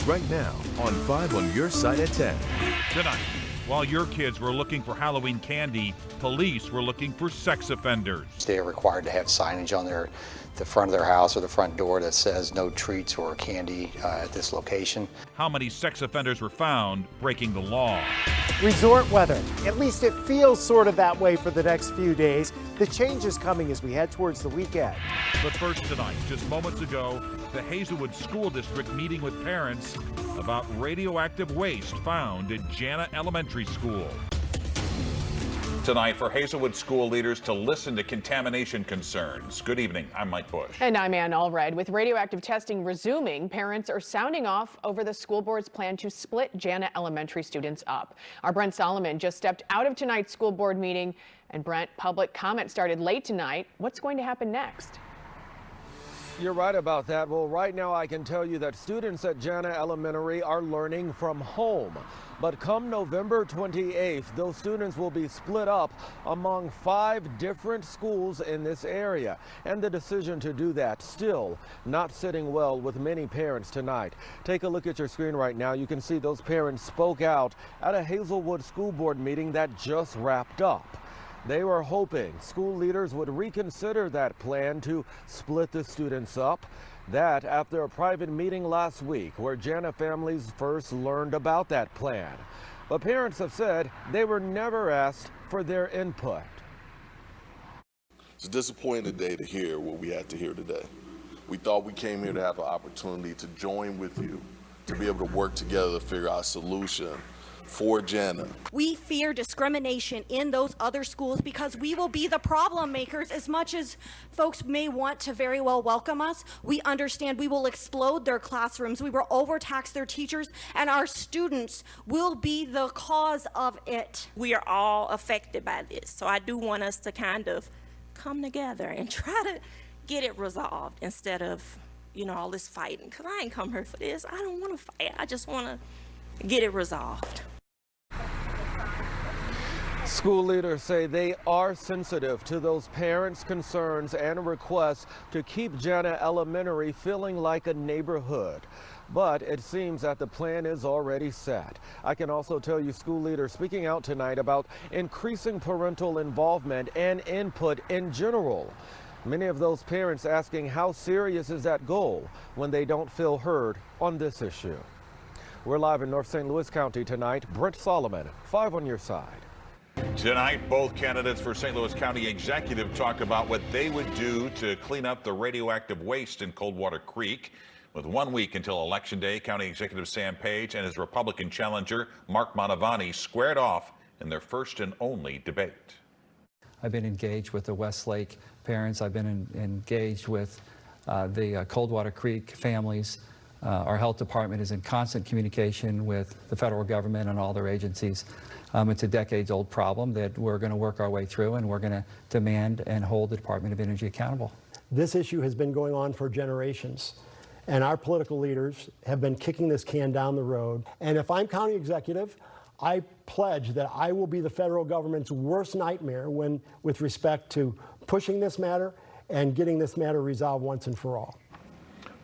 right now on 5 on your side at 10. Tonight, while your kids were looking for Halloween candy, police were looking for sex offenders. They are required to have signage on the front of their house or the front door that says no treats or candy at this location. How many sex offenders were found breaking the law? Resort weather. At least it feels sort of that way for the next few days. The change is coming as we head towards the weekend. But first tonight, just moments ago, the Hazelwood School District meeting with parents about radioactive waste found at Jana Elementary School. Tonight, for Hazelwood school leaders to listen to contamination concerns. Good evening, I'm Mike Bush. And I'm Ann Allred. With radioactive testing resuming, parents are sounding off over the school board's plan to split Jana Elementary students up. Our Brent Solomon just stepped out of tonight's school board meeting. And Brent, public comment started late tonight. What's going to happen next? You're right about that. Well, right now I can tell you that students at Jana Elementary are learning from home. But come November 28th, those students will be split up among 5 different schools in this area. And the decision to do that still not sitting well with many parents tonight. Take a look at your screen right now. You can see those parents spoke out at a Hazelwood school board meeting that just wrapped up. They were hoping school leaders would reconsider that plan to split the students up. That after a private meeting last week where Jana families first learned about that plan. But parents have said they were never asked for their input. It's a disappointing day to hear what we had to hear today. We thought we came here to have an opportunity to join with you, to be able to work together to figure out a solution for Jana. We fear discrimination in those other schools because we will be the problem makers. As much as folks may want to very well welcome us, we understand we will explode their classrooms, we will overtax their teachers, and our students will be the cause of it. We are all affected by this, so I do want us to kind of come together and try to get it resolved instead of, all this fighting, because I ain't come here for this. I don't want to fight. I just want to get it resolved. School leaders say they are sensitive to those parents' concerns and requests to keep Jana Elementary feeling like a neighborhood. But it seems that the plan is already set. I can also tell you school leaders speaking out tonight about increasing parental involvement and input in general. Many of those parents asking how serious is that goal when they don't feel heard on this issue. We're live in North St. Louis County tonight. Britt Solomon, 5 on your side. Tonight, both candidates for St. Louis County Executive talk about what they would do to clean up the radioactive waste in Coldwater Creek. With 1 week until Election Day, County Executive Sam Page and his Republican challenger, Mark Mantovani, squared off in their first and only debate. I've been engaged with the Westlake parents. I've been engaged with the Coldwater Creek families. Our health department is in constant communication with the federal government and all their agencies. It's a decades-old problem that we're going to work our way through, and we're going to demand and hold the Department of Energy accountable. This issue has been going on for generations, and our political leaders have been kicking this can down the road. And if I'm county executive, I pledge that I will be the federal government's worst nightmare with respect to pushing this matter and getting this matter resolved once and for all.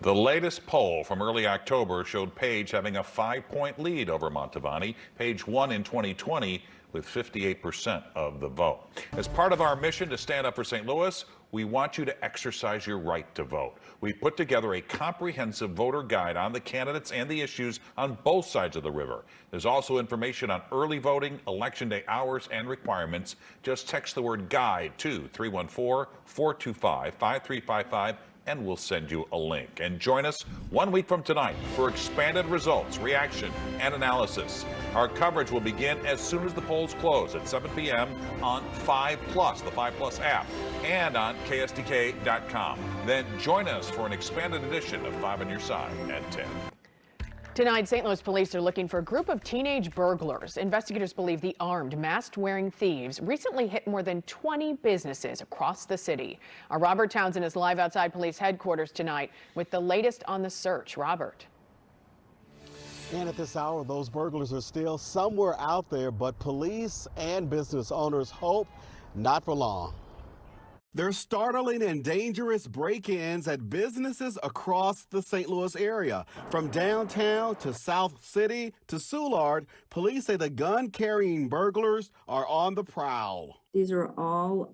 The latest poll from early October showed Page having a 5-point lead over Mantovani. Page won in 2020 with 58% of the vote. As part of our mission to stand up for St. Louis, we want you to exercise your right to vote. We put together a comprehensive voter guide on the candidates and the issues on both sides of the river. There's also information on early voting, Election Day hours, and requirements. Just text the word GUIDE to 314-425-5355. and we'll send you a link. And join us 1 week from tonight for expanded results, reaction, and analysis. Our coverage will begin as soon as the polls close at 7 p.m. on 5+, the 5+ app, and on KSDK.com. Then join us for an expanded edition of 5 on Your Side at 10. Tonight, St. Louis police are looking for a group of teenage burglars. Investigators believe the armed, masked-wearing thieves recently hit more than 20 businesses across the city. Our Robert Townsend is live outside police headquarters tonight with the latest on the search. Robert. And at this hour, those burglars are still somewhere out there, but police and business owners hope not for long. They're startling and dangerous break-ins at businesses across the St. Louis area. From downtown to South City to Soulard, police say the gun-carrying burglars are on the prowl. These are all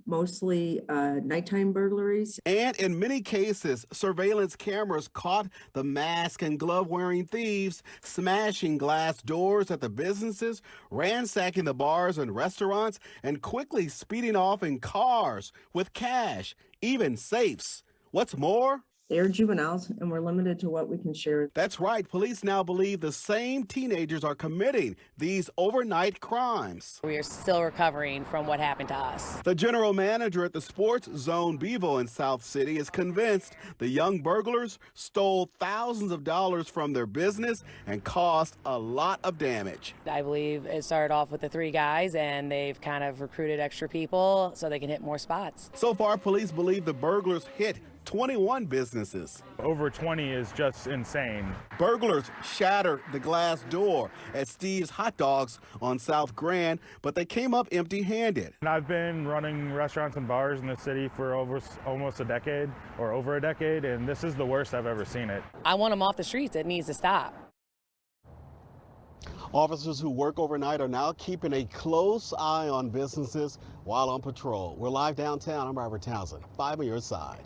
mostly nighttime burglaries. And in many cases, surveillance cameras caught the mask and glove-wearing thieves smashing glass doors at the businesses, ransacking the bars and restaurants, and quickly speeding off in cars with cash, even safes. What's more? They're juveniles, and we're limited to what we can share. That's right. Police now believe the same teenagers are committing these overnight crimes. We are still recovering from what happened to us. The general manager at the Sports Zone Bevo in South City is convinced the young burglars stole thousands of dollars from their business and caused a lot of damage. I believe it started off with the 3 guys, and they've kind of recruited extra people so they can hit more spots. So far, police believe the burglars hit 21 businesses. Over 20 is just insane. Burglars shattered the glass door at Steve's Hot Dogs on South Grand, but they came up empty-handed. And I've been running restaurants and bars in the city for almost a decade, or over a decade, and this is the worst I've ever seen it. I want them off the streets. It needs to stop. Officers who work overnight are now keeping a close eye on businesses while on patrol. We're live downtown. I'm Robert Townsend. 5 on your side.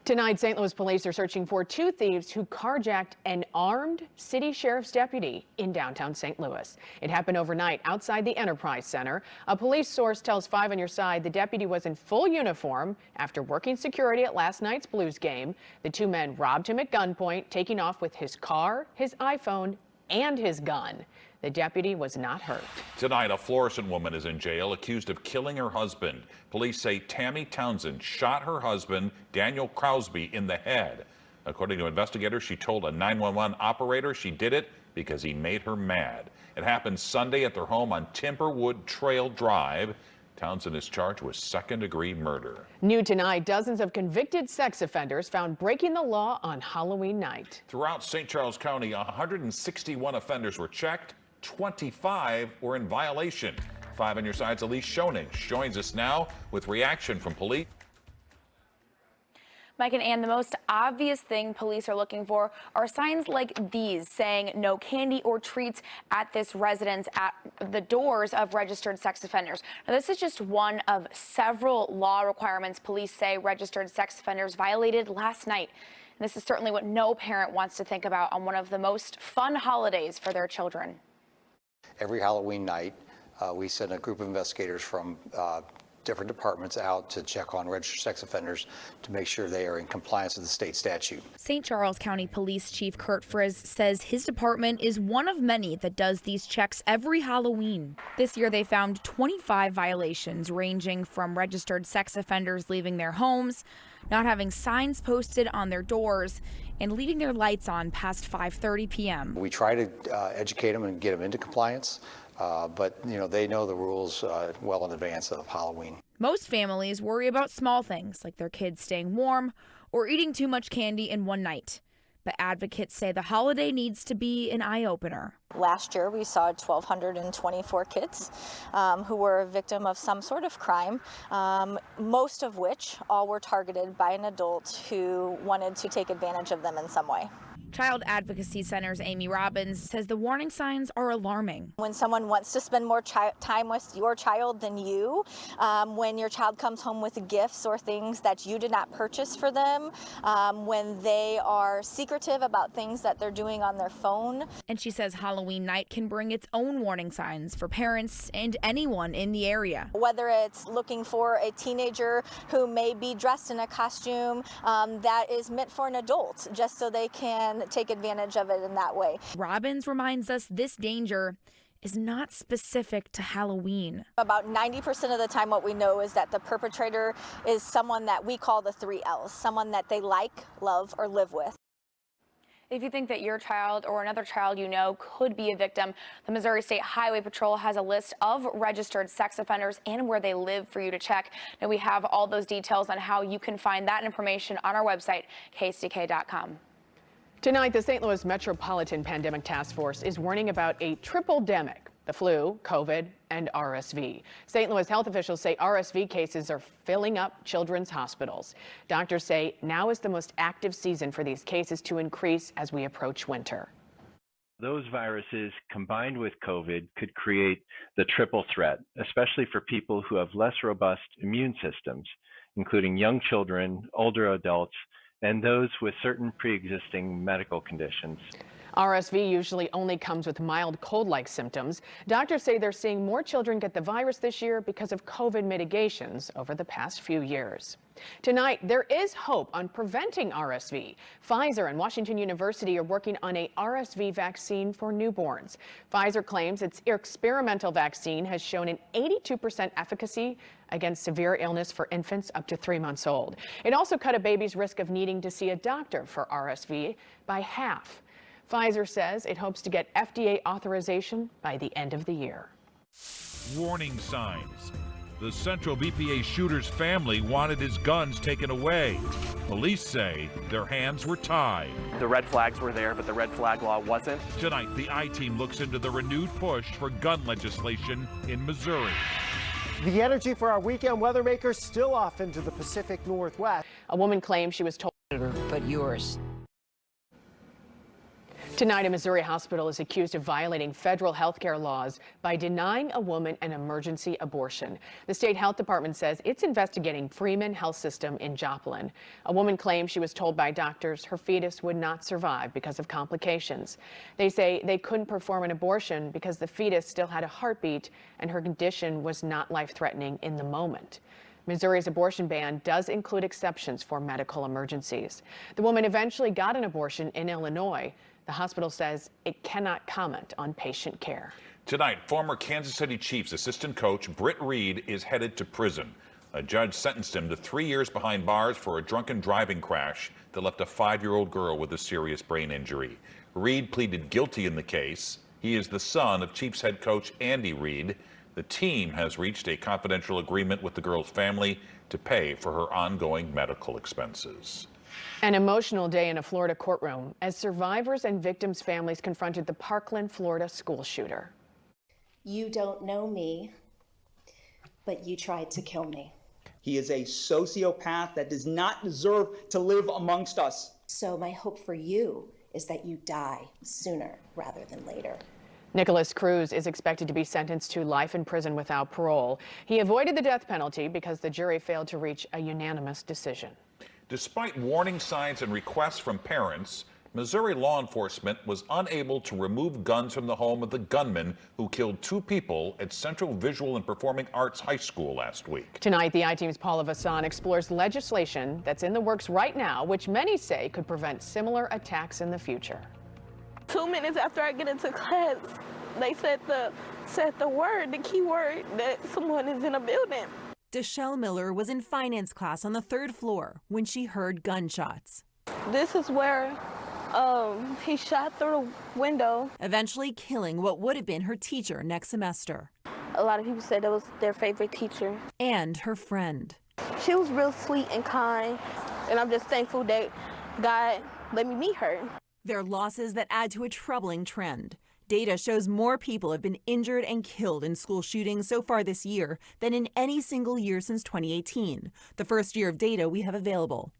Tonight, St. Louis police are searching for 2 thieves who carjacked an armed city sheriff's deputy in downtown St. Louis. It happened overnight outside the Enterprise Center. A police source tells 5 on your side the deputy was in full uniform after working security at last night's Blues game. The 2 men robbed him at gunpoint, taking off with his car, his iPhone, and his gun. The deputy was not hurt. Tonight, a Florissant woman is in jail accused of killing her husband. Police say Tammy Townsend shot her husband, Daniel Crosby, in the head. According to investigators, she told a 911 operator she did it because he made her mad. It happened Sunday at their home on Timberwood Trail Drive. Townsend is charged with second-degree murder. New tonight, dozens of convicted sex offenders found breaking the law on Halloween night. Throughout St. Charles County, 161 offenders were checked. 25 were in violation. 5 on your side's Elise Schoening joins us now with reaction from police. Mike and Ann, the most obvious thing police are looking for are signs like these saying no candy or treats at this residence at the doors of registered sex offenders. Now, this is just one of several law requirements police say registered sex offenders violated last night. And this is certainly what no parent wants to think about on one of the most fun holidays for their children. Every Halloween night, we send a group of investigators from different departments out to check on registered sex offenders to make sure they are in compliance with the state statute. St. Charles County Police Chief Kurt Frizz says his department is one of many that does these checks every Halloween. This year they found 25 violations ranging from registered sex offenders leaving their homes, not having signs posted on their doors, and leaving their lights on past 5:30 p.m. We try to educate them and get them into compliance, but they know the rules well in advance of Halloween. Most families worry about small things like their kids staying warm or eating too much candy in one night. But advocates say the holiday needs to be an eye-opener. Last year, we saw 1,224 kids who were a victim of some sort of crime, most of which all were targeted by an adult who wanted to take advantage of them in some way. Child Advocacy Center's Amy Robbins says the warning signs are alarming. When someone wants to spend more time with your child than you, when your child comes home with gifts or things that you did not purchase for them, when they are secretive about things that they're doing on their phone. And she says Halloween night can bring its own warning signs for parents and anyone in the area. Whether it's looking for a teenager who may be dressed in a costume that is meant for an adult, just so they can take advantage of it in that way. Robbins reminds us this danger is not specific to Halloween. About 90% of the time what we know is that the perpetrator is someone that we call the 3 L's, someone that they like, love, or live with. If you think that your child or another child you know could be a victim, the Missouri State Highway Patrol has a list of registered sex offenders and where they live for you to check. And we have all those details on how you can find that information on our website, ksdk.com. Tonight, the St. Louis Metropolitan Pandemic Task Force is warning about a triple-demic. the flu, COVID, and RSV. St. Louis health officials say RSV cases are filling up children's hospitals. Doctors say now is the most active season for these cases to increase as we approach winter. Those viruses combined with COVID could create the triple threat, especially for people who have less robust immune systems, including young children, older adults, and those with certain pre-existing medical conditions. RSV usually only comes with mild cold-like symptoms. Doctors say they're seeing more children get the virus this year because of COVID mitigations over the past few years. Tonight, there is hope on preventing RSV. Pfizer and Washington University are working on a RSV vaccine for newborns. Pfizer claims its experimental vaccine has shown an 82% efficacy against severe illness for infants up to 3 months old. It also cut a baby's risk of needing to see a doctor for RSV by half. Pfizer says it hopes to get FDA authorization by the end of the year. Warning signs. The Central BPA shooter's family wanted his guns taken away. Police say their hands were tied. The red flags were there, but the red flag law wasn't. Tonight, the I-Team looks into the renewed push for gun legislation in Missouri. The energy for our weekend weather makers still off into the Pacific Northwest. A woman claims she was told, but yours. Tonight, a Missouri hospital is accused of violating federal health care laws by denying a woman an emergency abortion. The state health department says it's investigating Freeman Health System in Joplin. A woman claims she was told by doctors her fetus would not survive because of complications. They say they couldn't perform an abortion because the fetus still had a heartbeat and her condition was not life-threatening in the moment. Missouri's abortion ban does include exceptions for medical emergencies. The woman eventually got an abortion in Illinois. The hospital says it cannot comment on patient care. Tonight, former Kansas City Chiefs assistant coach Britt Reed is headed to prison. A judge sentenced him to 3 years behind bars for a drunken driving crash that left a 5-year-old girl with a serious brain injury. Reed pleaded guilty in the case. He is the son of Chiefs head coach Andy Reid. The team has reached a confidential agreement with the girl's family to pay for her ongoing medical expenses. An emotional day in a Florida courtroom as survivors and victims' families confronted the Parkland, Florida school shooter. You don't know me, but you tried to kill me. He is a sociopath that does not deserve to live amongst us. So my hope for you is that you die sooner rather than later. Nikolas Cruz is expected to be sentenced to life in prison without parole. He avoided the death penalty because the jury failed to reach a unanimous decision. Despite warning signs and requests from parents, Missouri law enforcement was unable to remove guns from the home of the gunman who killed 2 people at Central Visual and Performing Arts High School last week. Tonight, the I-Team's Paula Vassan explores legislation that's in the works right now, which many say could prevent similar attacks in the future. 2 minutes after I get into class, they said the key word that someone is in a building. Deshelle Miller was in finance class on the 3rd floor when she heard gunshots. This is where he shot through the window, eventually killing what would have been her teacher next semester. A lot of people said it was their favorite teacher. And her friend. She was real sweet and kind, and I'm just thankful that God let me meet her. They're losses that add to a troubling trend. Data shows more people have been injured and killed in school shootings so far this year than in any single year since 2018, the first year of data we have available.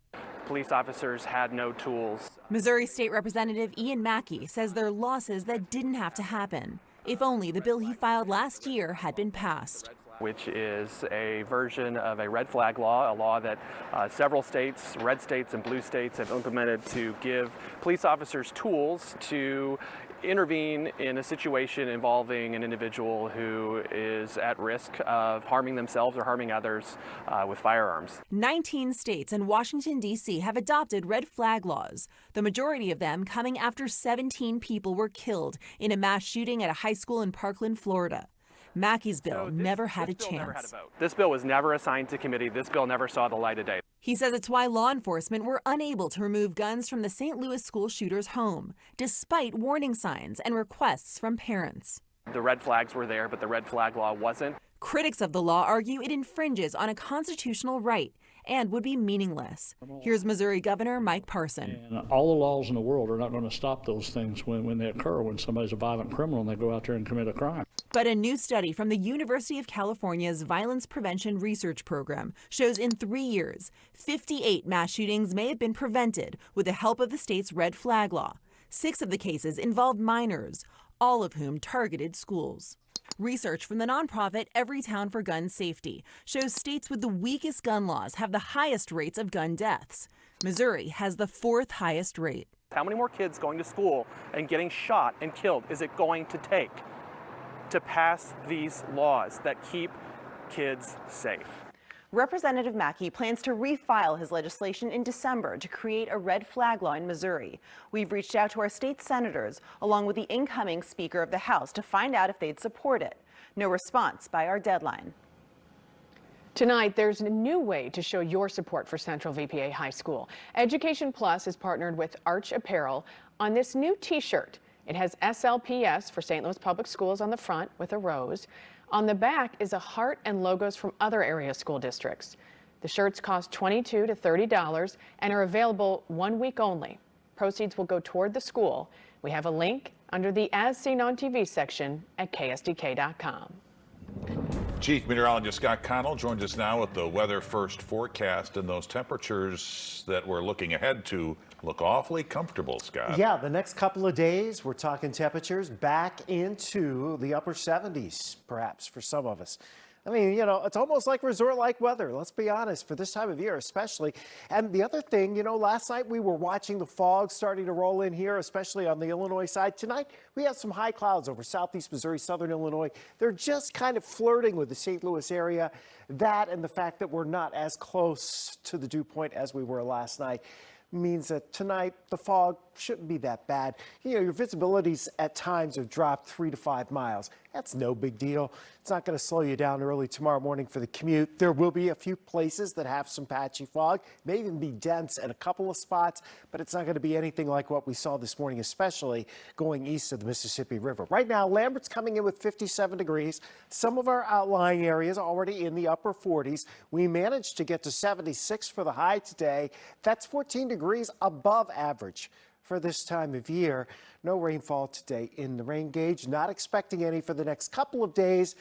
Police officers had no tools. Missouri State Representative Ian Mackey says they're losses that didn't have to happen. If only the bill he filed last year had been passed. Which is a version of a red flag law, a law that several states, red states and blue states, have implemented to give police officers tools to intervene in a situation involving an individual who is at risk of harming themselves or harming others with firearms. 19 states and Washington, D.C. have adopted red flag laws, the majority of them coming after 17 people were killed in a mass shooting at a high school in Parkland, Florida. Mackey's bill never had a chance. This bill was never assigned to committee. This bill never saw the light of day. He says it's why law enforcement were unable to remove guns from the St. Louis school shooter's home, despite warning signs and requests from parents. The red flags were there, but the red flag law wasn't. Critics of the law argue it infringes on a constitutional right and would be meaningless. Here's Missouri Governor Mike Parson. And all the laws in the world are not going to stop those things when they occur, when somebody's a violent criminal and they go out there and commit a crime. But a new study from the University of California's Violence Prevention Research Program shows in 3 years, 58 mass shootings may have been prevented with the help of the state's red flag law. 6 of the cases involved minors, all of whom targeted schools. Research from the nonprofit Everytown for Gun Safety shows states with the weakest gun laws have the highest rates of gun deaths. Missouri has the 4th highest rate. How many more kids going to school and getting shot and killed is it going to take to pass these laws that keep kids safe? Representative Mackey plans to refile his legislation in December to create a red flag law in Missouri. We've reached out to our state senators, along with the incoming Speaker of the House, to find out if they'd support it. No response by our deadline. Tonight, there's a new way to show your support for Central VPA High School. Education Plus has partnered with Arch Apparel on this new t-shirt. It has SLPS for St. Louis Public Schools on the front with a rose. On the back is a heart and logos from other area school districts. The shirts cost $22 to $30 and are available 1 week only. Proceeds will go toward the school. We have a link under the As Seen on TV section at ksdk.com. Chief Meteorologist Scott Connell joins us now with the weather first forecast, and those temperatures that we're looking ahead to look awfully comfortable, Scott. Yeah, the next couple of days, we're talking temperatures back into the upper 70s, perhaps, for some of us. I mean, you know, it's almost like resort-like weather, let's be honest, for this time of year especially. And the other thing, you know, last night we were watching the fog starting to roll in here, especially on the Illinois side. Tonight, we have some high clouds over southeast Missouri, southern Illinois. They're just kind of flirting with the St. Louis area. That and the fact that we're not as close to the dew point as we were last night means that tonight the fog shouldn't be that bad. You know, your visibilities at times have dropped 3 to 5 miles. That's no big deal. It's not going to slow you down early tomorrow morning for the commute. There will be a few places that have some patchy fog, may even be dense in a couple of spots, but it's not going to be anything like what we saw this morning, especially going east of the Mississippi River. Right now, Lambert's coming in with 57 degrees. Some of our outlying areas already in the upper 40s. We managed to get to 76 for the high today. That's 14 degrees above average for this time of year. No rainfall today in the rain gauge. Not expecting any for the next couple of days,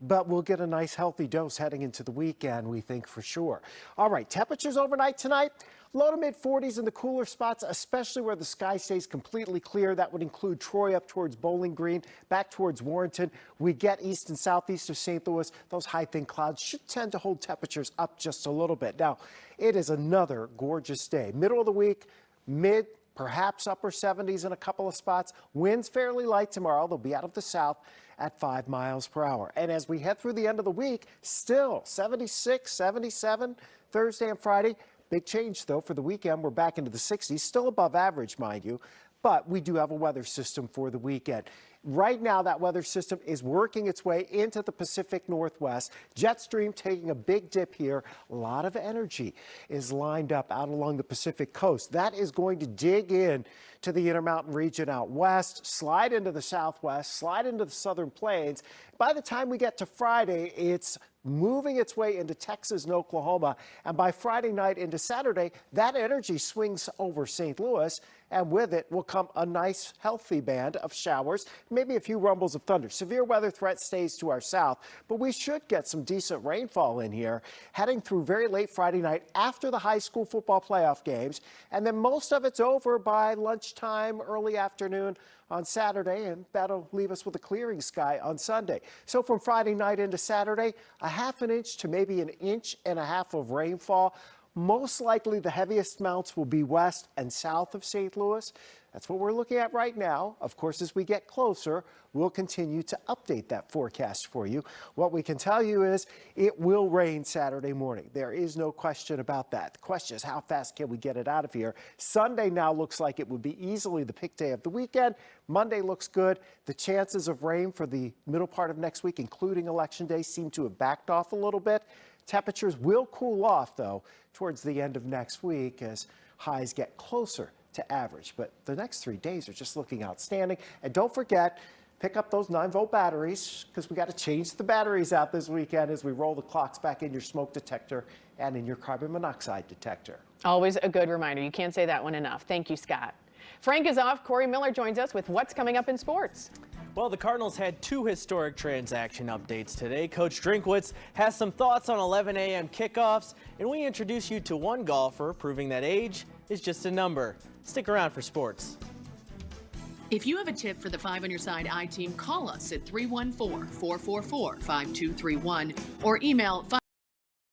but we'll get a nice healthy dose heading into the weekend, we think for sure. All right, temperatures overnight tonight, low to mid 40s in the cooler spots, especially where the sky stays completely clear. That would include Troy up towards Bowling Green, back towards Warrenton. We get east and southeast of St. Louis. Those high thin clouds should tend to hold temperatures up just a little bit. Now, it is another gorgeous day. Middle of the week, mid perhaps upper 70s in a couple of spots. Winds fairly light tomorrow. They'll be out of the south at 5 miles per hour. And as we head through the end of the week, still 76, 77 Thursday and Friday. Big change, though, for the weekend. We're back into the 60s, still above average, mind you. But we do have a weather system for the weekend. Right now, that weather system is working its way into the Pacific Northwest. Jet stream taking a big dip here. A lot of energy is lined up out along the Pacific coast. That is going to dig in to the Intermountain region out west, slide into the southwest, slide into the southern plains. By the time we get to Friday, it's moving its way into Texas and Oklahoma. And by Friday night into Saturday, that energy swings over St. Louis. And with it will come a nice, healthy band of showers, maybe a few rumbles of thunder. Severe weather threat stays to our south, but we should get some decent rainfall in here heading through very late Friday night after the high school football playoff games. And then most of it's over by lunchtime, early afternoon on Saturday, and that'll leave us with a clearing sky on Sunday. So from Friday night into Saturday, a half an inch to maybe an inch and a half of rainfall. Most likely the heaviest amounts will be west and south of St. Louis. That's what we're looking at right now. Of course, as we get closer, we'll continue to update that forecast for you. What we can tell you is it will rain Saturday morning. There is no question about that. The question is, how fast can we get it out of here? Sunday now looks like it would be easily the pick day of the weekend. Monday looks good. The chances of rain for the middle part of next week, including Election Day, seem to have backed off a little bit. Temperatures will cool off, though, towards the end of next week as highs get closer to average. But the next 3 days are just looking outstanding. And don't forget, pick up those 9-volt batteries, because we got to change the batteries out this weekend as we roll the clocks back in your smoke detector and in your carbon monoxide detector. Always a good reminder. You can't say that one enough. Thank you, Scott. Frank is off. Corey Miller joins us with what's coming up in sports. Well, the Cardinals had two historic transaction updates today. Coach Drinkwitz has some thoughts on 11 a.m. kickoffs, and we introduce you to one golfer proving that age is just a number. Stick around for sports. If you have a tip for the 5 on Your Side I-Team, call us at 314-444-5231 or email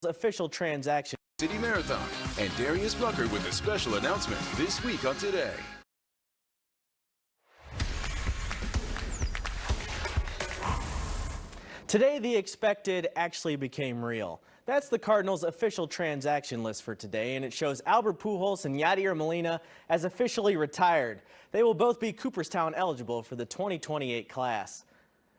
official transaction. City Marathon and Darius Bucker with a special announcement this week on Today. Today, the expected actually became real. That's the Cardinals' official transaction list for today, and it shows Albert Pujols and Yadier Molina as officially retired. They will both be Cooperstown eligible for the 2028 class.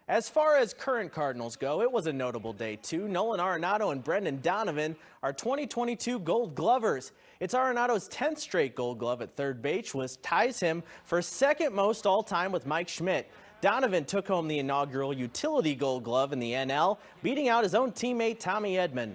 As far as current Cardinals go, it was a notable day too. Nolan Arenado and Brendan Donovan are 2022 Gold Glovers. It's Arenado's 10th straight Gold Glove at third base, which ties him for second most all-time with Mike Schmidt. Donovan took home the inaugural utility Gold Glove in the NL, beating out his own teammate Tommy Edman.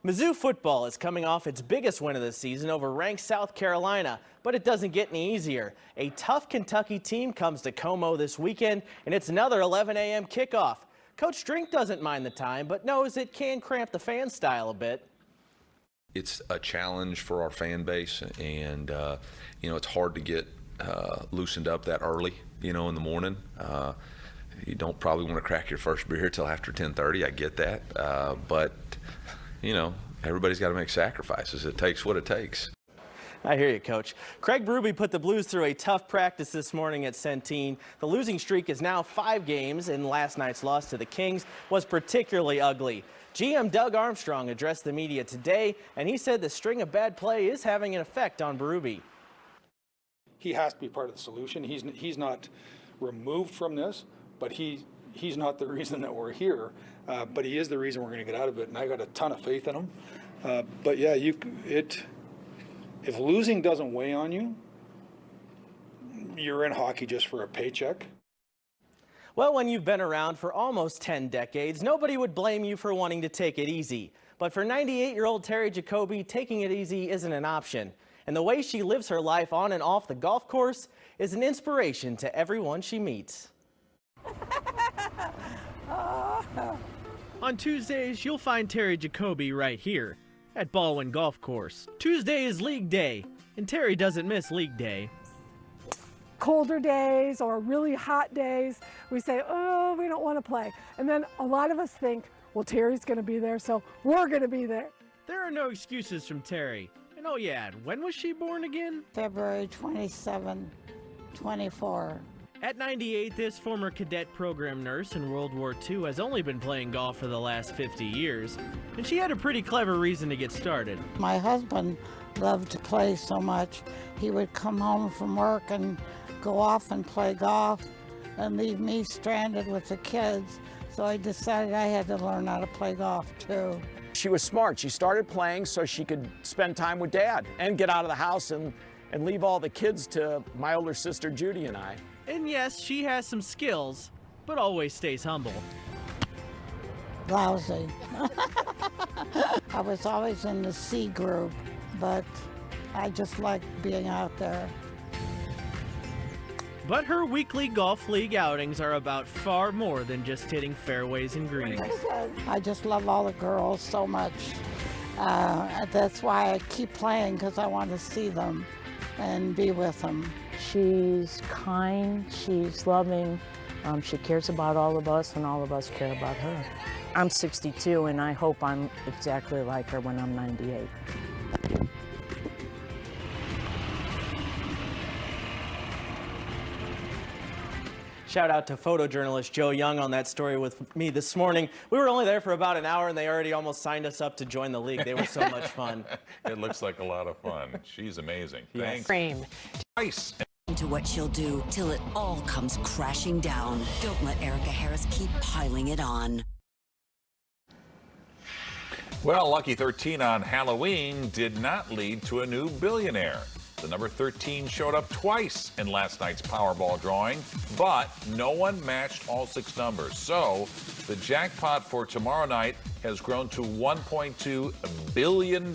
Mizzou football is coming off its biggest win of the season over ranked South Carolina, but it doesn't get any easier. A tough Kentucky team comes to Como this weekend, and it's another 11 a.m. kickoff. Coach Drink doesn't mind the time, but knows it can cramp the fan style a bit. It's a challenge for our fan base, and it's hard to get loosened up that early, in the morning. You don't probably want to crack your first beer till after 10:30. I get that, but everybody's got to make sacrifices. It takes what it takes. I hear you, Coach. Craig Berube put the Blues through a tough practice this morning at Centene. The losing streak is now 5 games, and last night's loss to the Kings was particularly ugly. GM Doug Armstrong addressed the media today, and he said the string of bad play is having an effect on Berube. He has to be part of the solution. He's not removed from this, but he's not the reason that we're here. But he is the reason we're going to get out of it, and I got a ton of faith in him. But yeah, if losing doesn't weigh on you, you're in hockey just for a paycheck. Well, when you've been around for almost 10 decades, nobody would blame you for wanting to take it easy. But for 98-year-old Terry Jacoby, taking it easy isn't an option. And the way she lives her life on and off the golf course is an inspiration to everyone she meets. On Tuesdays, you'll find Terry Jacoby right here at Baldwin Golf Course. Tuesday is League Day, and Terry doesn't miss League Day. Colder days or really hot days, we say, oh, we don't want to play. And then a lot of us think, well, Terry's going to be there, so we're going to be there. There are no excuses from Terry. And oh yeah, when was she born again? February 27, 24. At 98, this former cadet program nurse in World War II has only been playing golf for the last 50 years, and she had a pretty clever reason to get started. My husband loved to play so much. He would come home from work and go off and play golf and leave me stranded with the kids. So I decided I had to learn how to play golf too. She was smart. She started playing so she could spend time with Dad and get out of the house and leave all the kids to my older sister Judy and I. And yes, she has some skills, but always stays humble. Lousy. I was always in the C group, but I just liked being out there. But her weekly golf league outings are about far more than just hitting fairways and greens. I just love all the girls so much. That's why I keep playing, because I want to see them and be with them. She's kind, she's loving, she cares about all of us, and all of us care about her. I'm 62, and I hope I'm exactly like her when I'm 98. Shout out to photojournalist Joe Young on that story with me this morning. We were only there for about an hour, and they already almost signed us up to join the league. They were so much fun. It looks like a lot of fun. She's amazing. Yes. Thanks. Twice. To what she'll do till it all comes crashing down. Don't let Erica Harris keep piling it on. Well, Lucky 13 on Halloween did not lead to a new billionaire. The number 13 showed up twice in last night's Powerball drawing, but no one matched all 6 numbers. So the jackpot for tomorrow night has grown to $1.2 billion.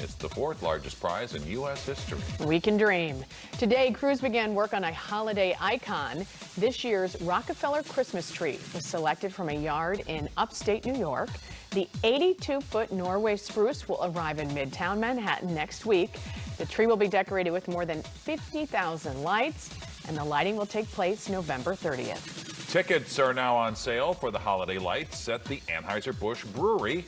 It's the 4th largest prize in U.S. history. We can dream. Today, crews began work on a holiday icon. This year's Rockefeller Christmas tree was selected from a yard in upstate New York. The 82-foot Norway spruce will arrive in Midtown Manhattan next week. The tree will be decorated with more than 50,000 lights, and the lighting will take place November 30th. Tickets are now on sale for the holiday lights at the Anheuser-Busch Brewery.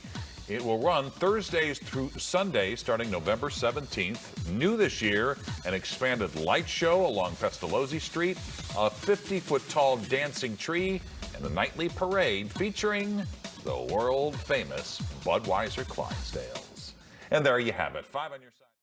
It will run Thursdays through Sundays starting November 17th. New this year, an expanded light show along Pestalozzi Street, a 50-foot tall dancing tree, and a nightly parade featuring the world-famous Budweiser Clydesdales. And there you have it. 5 on your side.